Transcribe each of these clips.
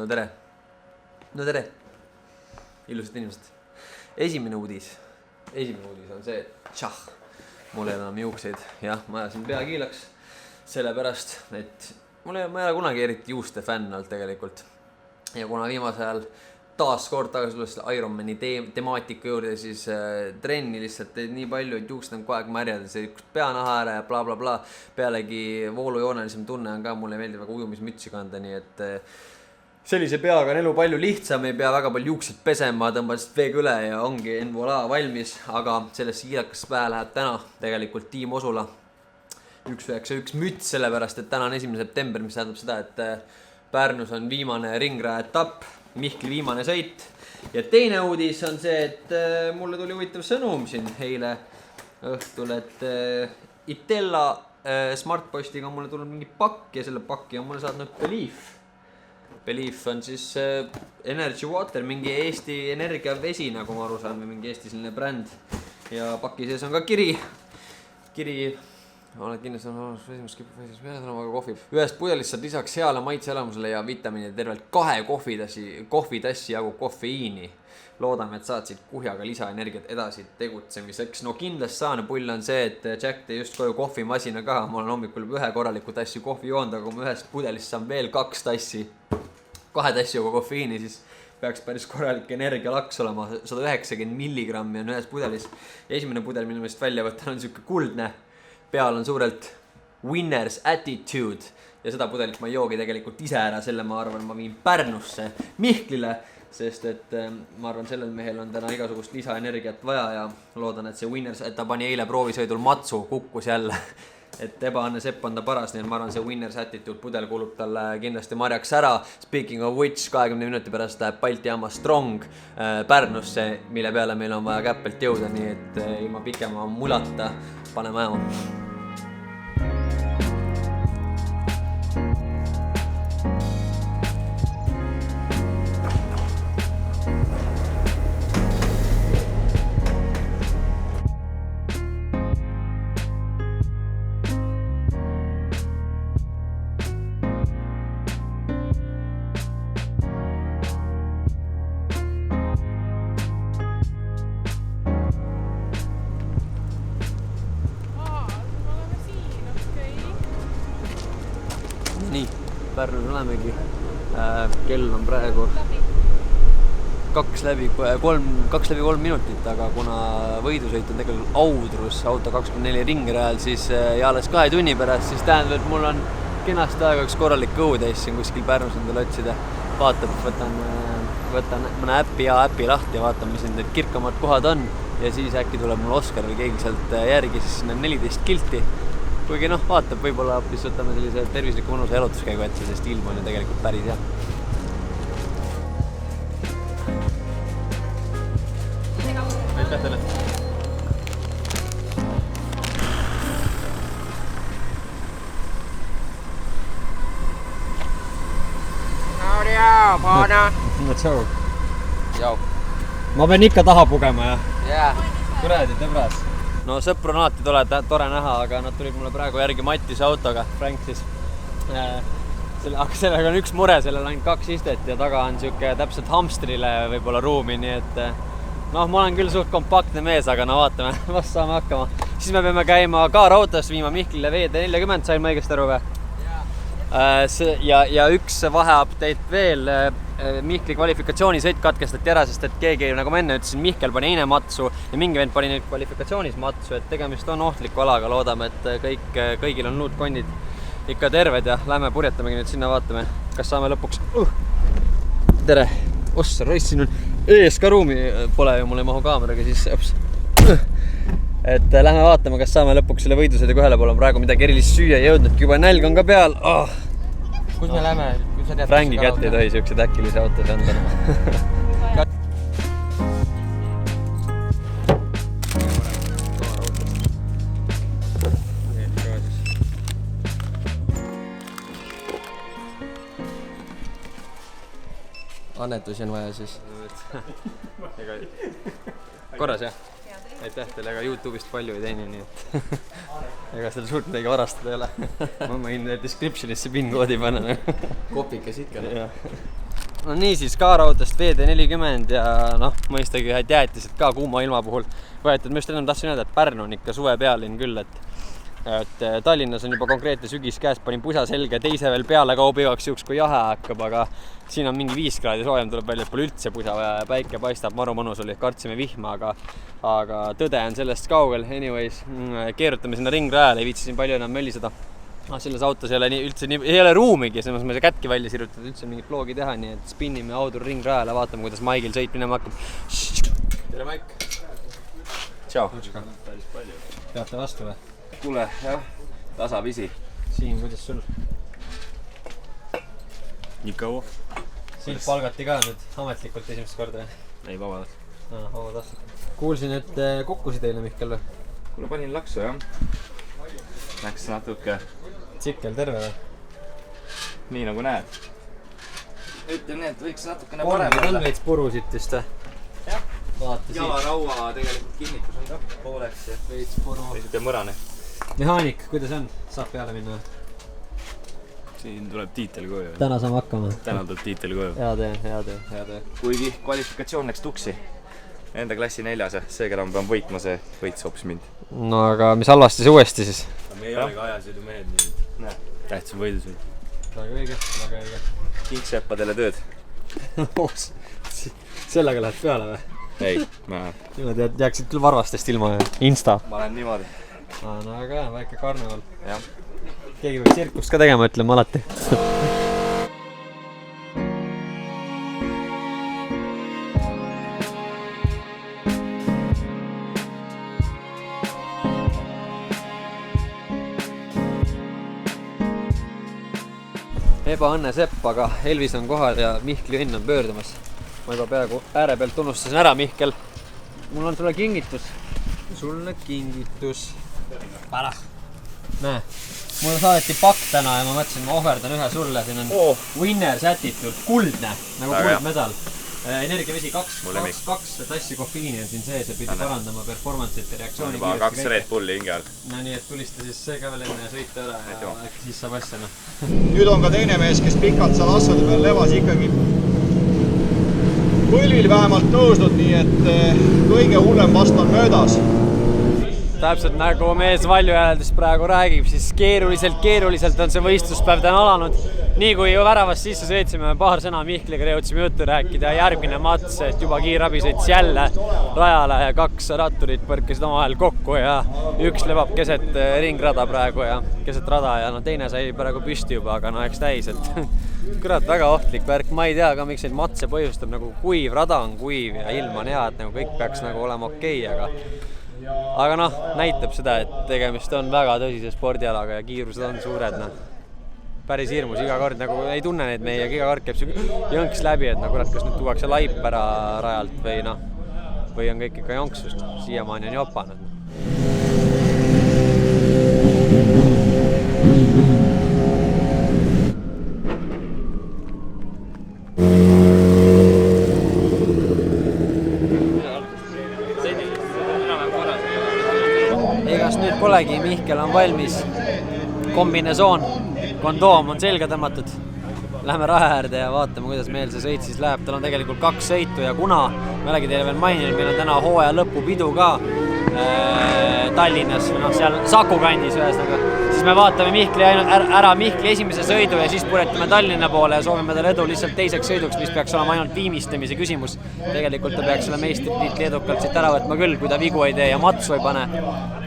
No tere. No tere. Ilusad inimesed. Esimene uudis on see, et mul ei ole enam juukseid. Jah, ma ajasin pea kiilaks. Sellepärast, et ma ei ole kunagi eriti juuste fänn olnud tegelikult. Ja kuna viimasel ajal taas kord tagasi tulles Ironmani temaatika juurde, siis trenni lihtsalt nii palju, et juuksed on kogu aeg märjad, see peanaha ära ja bla bla bla. Pealegi voolujoonelisem tunne on ka, mulle meeldib väga ujumismütsi kanda, nii et sellise peaga on elu palju lihtsam, ei pea väga palju juukseid pesema, tõmbad lihtsalt veega üle ja ongi voilà valmis, aga sellest kiilakas päev läheb täna tegelikult Tiim Osula 191 müts, sellepärast, et täna on 1. september, mis tähendab seda, et Pärnus on viimane ringraja etapp, Mihkli viimane sõit. Ja teine uudis on see, et mulle tuli huvitav sõnum siin eile õhtul, et Itella Smartpostiga on mulle tulnud mingi pakk ja selle pakki on mulle saatnud Belief on siis Energy Water, mingi Eesti energiavesi, nagu ma aru saan, või mingi Eesti selline bränd. Ja paki sees on ka kiri. Oled kindlasti kohvi. Ühest pudelist saad lisaks heale maitseelamusele ja vitamiini tervelt 2 kohvitassi jagu kofeiini. Loodame, et saad siit kuhjaga lisaenergiat edasi tegutsemiseks. No kindlasti saane pull on see, et Jack tee just koju kohvimasina ka. Ma olen hommikul ühe korraliku tassi kohvi joonud, aga kui ma ühest pudelist saan veel 2 tassi jagu kofeiini, siis peaks päris korralik energialaks olema. 190 milligrammi on ühes pudelis. Ja esimene pudel, mille ma välja võtan, on selline kuldne. Peal on suurelt Winner's Attitude ja seda pudelit ma ei joogi tegelikult ise ära, selle ma arvan, ma viin Pärnusse Mihklile, sest et ma arvan, sellel mehel on täna igasugust lisaenergiat vaja ja loodan, et see Winner's, et ta pani eile proovisõidul matsu, kukkus jälle, et ebaanne sepp on ta paras, nii et ma arvan, see Winner's Attitude pudel kuulub talle kindlasti marjaks ära. Speaking of which, 20 minuti pärast läheb Balti jaama Strong Pärnusse, mille peale meil on vaja käppelt jõuda, nii et ilma pikema mulata paneme ajama. Nii, Pärnus olemegi. Kell on praegu 2 läbi 3 minutit, aga kuna võidusõit on tegelikult Audrus auto 24 ringrajal, siis ja alles 2 tunni pärast, siis tähendab, et mul on kenasti aega üks korralik õhutäis siin kuskil Pärnus endale otsida. Vaatab, võtan mõne äpi lahti ja vaatan, mis need kirkamad kohad on ja siis äkki tuleb mul Oskar või keegi sealt järgi, siis sinna 14 kilti. Kuigi vaatab, võib-olla hoopis võtame sellise tervisliku mõnusa jalutuskäigu ette, sest ilm on ju tegelikult päris hea. Aitäh teile! No tšau! Jau! Ma pean ikka taha pugema, jah? Jaa! Kuradi, tõbras! No sõpru on alati tore näha, aga nad tulid mulle praegu järgi Mattise autoga, Frank siis. Aga sellega on üks mure, sellel on 2 istet ja taga on siuke täpselt hamstrile võib-olla ruumi, nii et ma olen küll suht kompaktne mees, aga vaatame, vast saame hakkama. Siis me peame käima kaarautost viima Mihklile VD40, sain ma õigesti aru või? Ja üks vaheupdate veel, Mihkli kvalifikatsioonisõit katkestati ära, sest et keegi, nagu ma enne ütlesin, Mihkel pani eile matsu ja mingi vend pani nüüd kvalifikatsioonis matsu, et tegemist on ohtliku alaga, loodame, et kõigil on luutkonnid ikka terved ja lähme purjetamegi nüüd sinna, vaatame, kas saame lõpuks. Tere! Ossa, roiss, siin on ees ka ruumi, pole ju, mul ei mahu kaameraga siis. Et lähme vaatame, kas saame lõpuks selle võidusõidu ühele poole, praegu midagi erilist süüa ei jõudnudki, juba nälg on ka peal. Kus me lähme? Franki kätte ei tohi siuksed äkilisi autos anda. Annetusi on vaja siis. Korras, jah? Aitäh teile, ega YouTube'ist palju ei teeni, nii et ega seal suurt midagi varastada ei ole. Ma võin descriptionisse PIN-koodi panna. Kopikas ikka. no niisiis, Kaarautest VD40 ja noh, mõistagi ühed jäätised ka kuuma ilma puhul võetud. Ma just enam tahtsin öelda, et Pärnu on ikka suve pealinn küll, et Tallinnas on juba konkreetne sügis käes, panin pusa selge, teise veel peale kaubi igaks juhuks, kui jahe hakkab, aga siin on mingi 5 kraadi soojem, tuleb välja, et pole üldse pusa vaja ja päike paistab, maru mõnus oli, kartsime vihma, aga tõde on sellest kaugel. Anyways, keerutame sinna ringrajale, ei viitsisin palju enam mölliseda. Selles autos ei ole ruumigi, selles mõttes ma ei saa kätki välja sirutada, üldse mingit vlogi teha, nii et spinnime audur ringrajale, vaatame, kuidas Maigil sõit minema hakkab. Tere, Maik! Tšau! Peate vastu või? Kuule, jah, tasapisi. Siim, kuidas sul? Nii kaua? Siim palgati ka nüüd ametlikult esimest korda. Ei, vabadast. Vabadast. Kuulsin, et kokkusid eile, Mihkel või? Kuule, panin laksu, jah. Läks natuke. Tsikkel terve või? Nii nagu näed. Ütlen nii, et võiks natukene parem olla. On veits purusid just või? Jah. Vaata siit. Jalaraua tegelikult kinnitus on ka pooleks ja veits puru. Veits mõrane. Mehaanik, kuidas on? Saab peale minna või? Siin tuleb tiitel koju. Täna saame hakkama. Täna tuleb tiitel koju. Hea töö. Kuigi kvalifikatsioon läks tuksi. Enda klassi 4. Seega enam pean võitma, see võits hoopis mind. No aga mis halvasti see uuesti siis? Me ei ole ka ajasõidu mehed nii. Tähtsam võidusõid. Väga õige. Kingseppadele tööd. Sellega lähed peale või? Ei, ma... Niimoodi jääksid küll varvastest ilma ja Insta. Ma olen niimoodi. No väga hea, väike karneval. Jah. Keegi peab tsirkust ka tegema, ütleme alati. Ebaõnne Sepp, aga Elvis on kohal ja Mihkli õnn on pöördumas. Ma juba peaaegu ääre pealt unustasin ära, Mihkel. Mul on sulle kingitus. Parah. Näe, mulle saadeti pakk täna ja ma mõtlesin, ma ohverdan ühe sulle. Siin on Winners Attitude, kuldne, nagu kuldmedal. Energiavesi 2 tassi kofeiini on siin sees ja pidi parandama performance'it ja reaktsiooni. Juba 2 Red Bulli hinge all. No nii, et tulista siis see ka veel enne sõita ära ja äkki siis saab asja. Nüüd on ka teine mees, kes pikalt seal asfaldi peal levas ikkagi põlvil vähemalt tõusnud, nii et kõige hullem vast on möödas. Täpselt nagu mees valjuhääldus praegu räägib, siis keeruliselt on see võistluspäev täna alanud. Nii kui väravast sisse sõitsime, paar sõna Mihkliga jõudsime juttu rääkida ja järgmine mats, et juba kiirabi sõits jälle rajale ja 2 ratturit põrkasid omavahel kokku ja üks lebab keset ringrada praegu ja keset rada ja teine sai praegu püsti juba, aga eks täis, et kurat, väga ohtlik värk. Ma ei tea ka, miks neid matse põhjustab, nagu kuiv, rada on kuiv ja ilm on hea, et nagu kõik peaks nagu olema okei, aga näitab seda, et tegemist on väga tõsise spordialaga ja kiirused on suured, päris hirmus, iga kord nagu ei tunne neid meiega, iga kord käib see jõnks läbi, et kurat, kas nüüd tuuakse laip ära rajalt või on kõik ikka jonksust, siiamaani on jopanud. Egas nüüd polegi, Mihkel on valmis, kombinesoon, kondoom on selga tõmmatud. Lähme raja äärde ja vaatame, kuidas meil see sõit siis läheb. Tal on tegelikult 2 sõitu ja kuna me olegi teile veel maininud, meil on täna hooaja lõpupidu ka Tallinnas, seal Saku kandis ühesõnaga, siis me vaatame Mihkli ära Mihkli esimese sõidu ja siis puretame Tallinna poole ja soovime talle edu lihtsalt teiseks sõiduks, mis peaks olema ainult viimistlemise küsimus. Tegelikult ta peaks selle meistritiitli edukalt siit ära võtma küll, kui ta vigu ei tee ja matsu ei pane,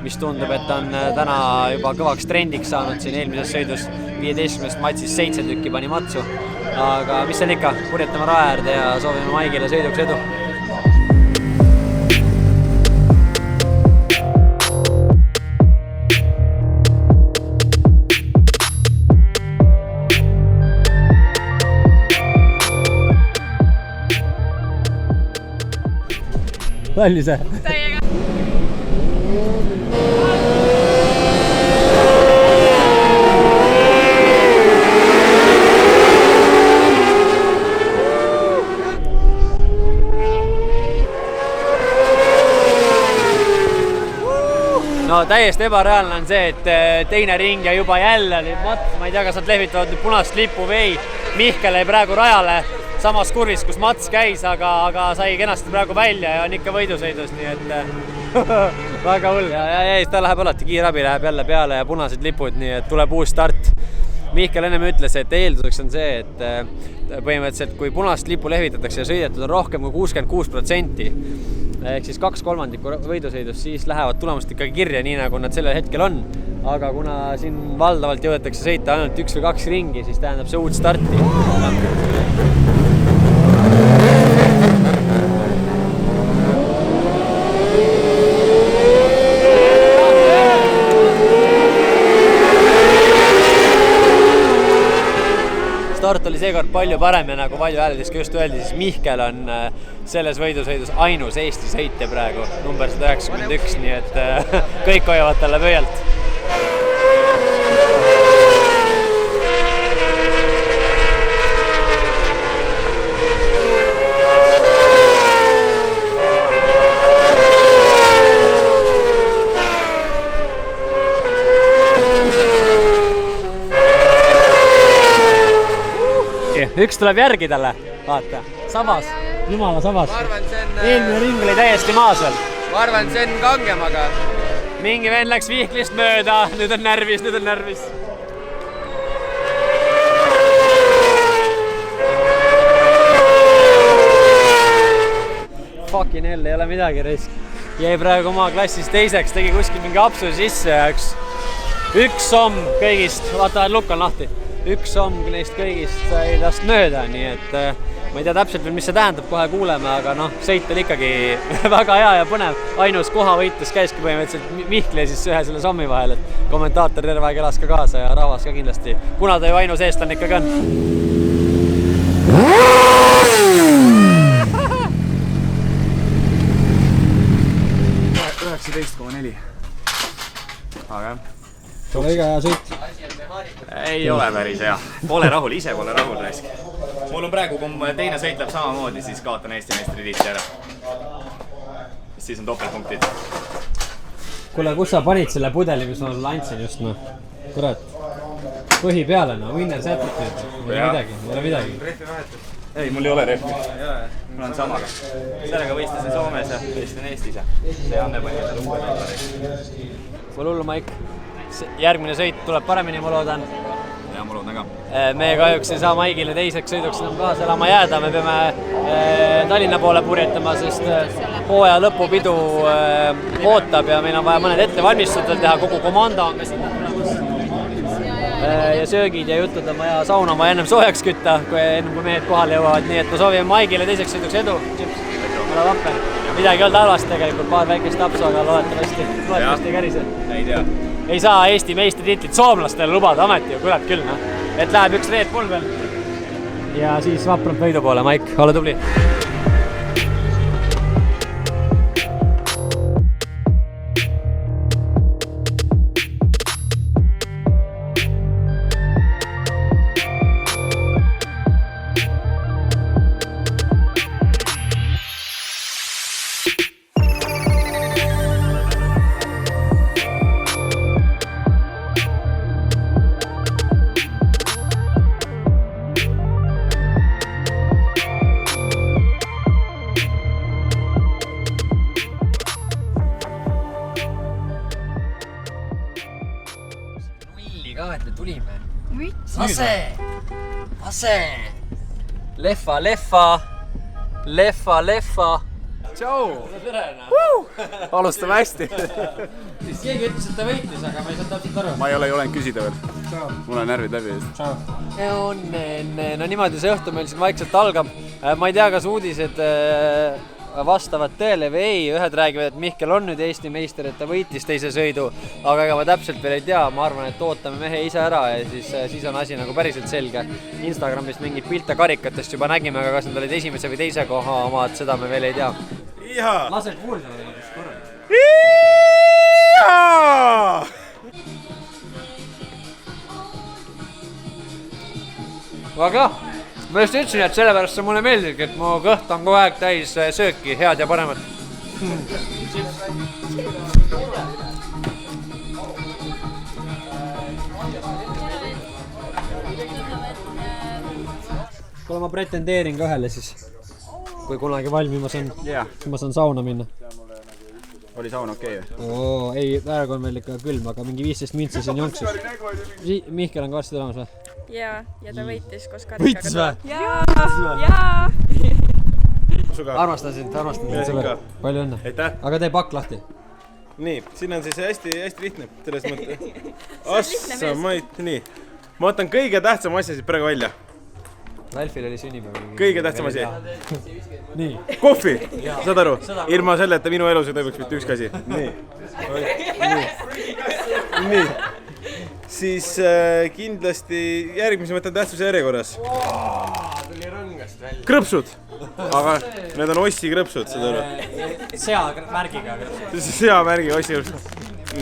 mis tundub, et ta on täna juba kõvaks trendiks saanud siin eelmises sõidus. 15 matsist 7 tükki pani matsu, aga mis seal ikka, purjetame raja äärde ja soovime Maigile sõiduks edu. Valmis see? Täiega. No täiesti ebareaalne on see, et teine ring ja juba jälle mats, ma ei tea, kas nad lehvitavad nüüd punast lippu või ei. Mihkel jäi praegu rajale, samas kurvis, kus Mats käis, aga sai kenasti praegu välja ja on ikka võidusõidus, nii et väga hull. Ja ta läheb alati, kiirabi läheb jälle peale ja punased lipud, nii et tuleb uus start. Mihkel ennem ütles, et eelduseks on see, et põhimõtteliselt kui punast lipu lehvitatakse ja sõidetud on rohkem kui 66%, ehk siis 2/3 võidusõidust, siis lähevad tulemust ikkagi kirja, nii nagu nad sellel hetkel on. Aga kuna siin valdavalt jõuetakse sõita ainult 1 või 2 ringi, siis tähendab see uut starti. Start oli seekord palju parem ja nagu palju hääledes just öeldi, siis Mihkel on selles võidusõidus ainus Eesti sõitja praegu, number 191, nii et kõik hoiavad talle pöialt. Üks tuleb järgi talle, vaata, sabas, jumala sabas. Ma arvan, see on... Eelmine ring oli täiesti maas veel. Ma arvan, see on kangem, aga... Mingi vend läks vihklist mööda, nüüd on närvis. Fucking hell, ei ole midagi risk. Jäi praegu oma klassis teiseks, tegi kuskil mingi apsu sisse ja üks somm kõigist, vaata, lukk on lahti. Üks somm neist kõigist sai tast mööda, nii et ma ei tea täpselt veel, mis see tähendab, kohe kuuleme, aga sõit oli ikkagi väga hea ja põnev. Ainus kohavõitlus käiski põhimõtteliselt Mihkli ja siis ühe selle sommi vahel, et kommentaator terve aeg elas ka kaasa ja rahvas ka kindlasti, kuna ta ju ainus eestlane ikkagi on. 19,4. Aga jah. Pole iga hea sõit. Ei ole päris hea. Pole rahul, ise pole rahul raisk. Mul on praegu, kui teine sõit läheb samamoodi, siis kaotan Eesti meistritiitli ära. Siis on topeltpunktid. Kuule, kus sa panid selle pudeli, mis ma sulle andsin just, no? Kurat. Põhi peale, no. Winner's attitude. Ei ole midagi. Rehvi vahetus. Ei, mul ei ole rehvi. Mul on samaga. Sellega võistlesin Soomes ja võistlen Eestis ja see Anne pani selle uue näitari. Pole hullu, Maik. Järgmine sõit tuleb paremini, ma loodan. Ja, ma loodan ka. Me kahjuks ei saa Maigile teiseks sõiduks enam kaasa elama jääda. Me peame Tallinna poole purjetama, sest hooaja lõpupidu ootab ja meil on vaja mõned ettevalmistused teha. Kogu komanda on ka sinna tulemas. Ja söögid ja jutud on vaja saunama ja ennem soojaks kütta, ennem kui mehed kohale jõuavad. Nii et ma soovime Maigile teiseks sõiduks edu. Ole vapper. Midagi ei olnud halvasti tegelikult, paar väikest tapsu, aga loodetavasti ei kärise. Ei tea. Ei saa Eesti meistritiitlit soomlastele lubada ameti ju, kurat küll, no. Et läheb üks Red Bull veel. Ja siis vapralt võidu poole, Maik, ole tubli. Leffa. Tšau! Alustame hästi. Keegi ütles, et ta võitis, aga ma ei saa täpselt aru. Ma ei ole julenud küsida veel. Mul on närvid läbi. No niimoodi see õhtu meil siin vaikselt algab. Ma ei tea, kas uudised vastavad tõele või ei. Ühed räägivad, et Mihkel on nüüd Eesti meister, et ta võitis teise sõidu, aga ega ma täpselt veel ei tea. Ma arvan, et ootame mehe ise ära ja siis on asi nagu päriselt selge. Instagramist mingid pilte karikatest juba nägime, aga kas nad olid esimese või teise koha omad, seda me veel ei tea. Lase kuulda korra. Aga ma just ütlesin, et sellepärast see mulle meeldib, et mu kõht on kogu aeg täis sööki, head ja paremat. kuule, ma pretendeerin ka ühele siis. Kui kunagi valmimas on. Jah. Ma saan sauna minna. Oli saun okei või? Oo, ei, praegu on veel ikka külm, aga mingi 15 mintsi siin jonksus. Mihkel on ka varsti tulemas või? Jaa, ja ta võitis koos Karikaga. Võitis või? Jaa! Armastan sind sõber. Palju õnne. Aitäh. Aga tee pakk lahti. Nii, siin on siis hästi lihtne selles mõttes. Assa, nii. Ma võtan kõige tähtsam asja siit praegu välja. Ralfil oli sünnipäev. Kõige tähtsam asi. Nii. Kohvi, saad aru? Ilma selleta minu elus ei toimuks mitte ükski asi. Nii. Siis kindlasti järgmise võtan tähtsuse järjekorras. Krõpsud. Aga need on Ossi krõpsud, saad aru? Seamärgiga krõpsud. Seamärgiga Ossi krõpsud.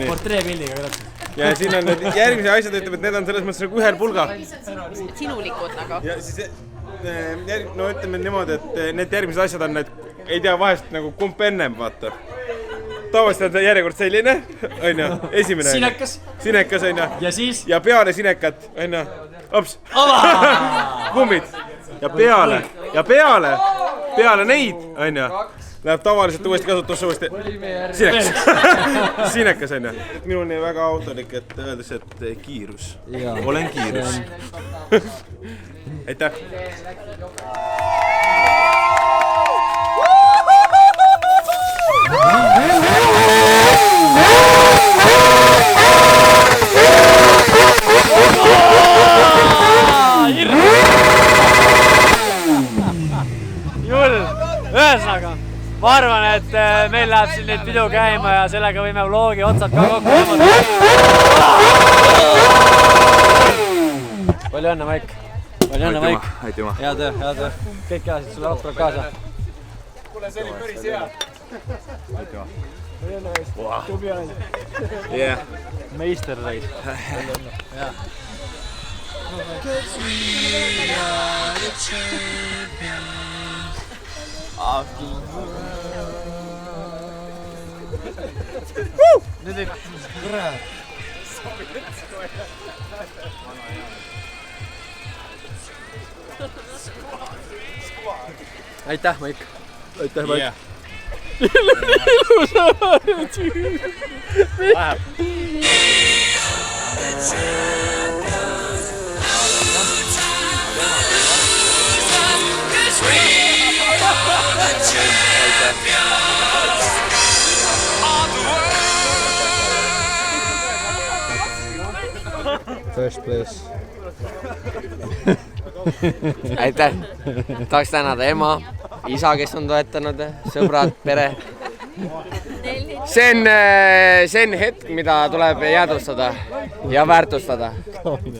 Portreepildiga krõpsud. Ja siin on need järgmise asjad, ütleme, et need on selles mõttes nagu ühel pulga. Sinulikud nagu. Ja siis, no ütleme niimoodi, et need järgmised asjad on need, ei tea vahest nagu kumb ennem, vaata. Tavaliselt on see järjekord selline, on ju, esimene. Sinekas. Sinekas, on ju. Ja siis? Ja peale sinekat, on ju, ops. Kummid. Ja peale neid, on ju, läheb tavaliselt uuesti kasutusse uuesti. Sinekas. Sinekas, on ju. Minul on väga autolik, et öeldes, et kiirus. Olen kiirus. Aitäh. Ühesõnaga, ma arvan, et meil läheb siin nüüd pidu käima ja sellega võime vlogi otsad ka kokku tõmmata. Palju õnne, Maik. Palju õnne, Maik. Aitüma. Hea töö. Kõik heasid sulle autole kaasa. Kuule, see oli päris hea. Aitüma. Tubi on. Jah. Meister reis. Nüüd ei kurat. Aitäh, Maik. Aitäh, Maik. Läheb. First place. Aitäh! Tahaks tänada ema, isa, kes on toetanud, sõbrad, pere. See on hetk, mida tuleb jäädvustada ja väärtustada.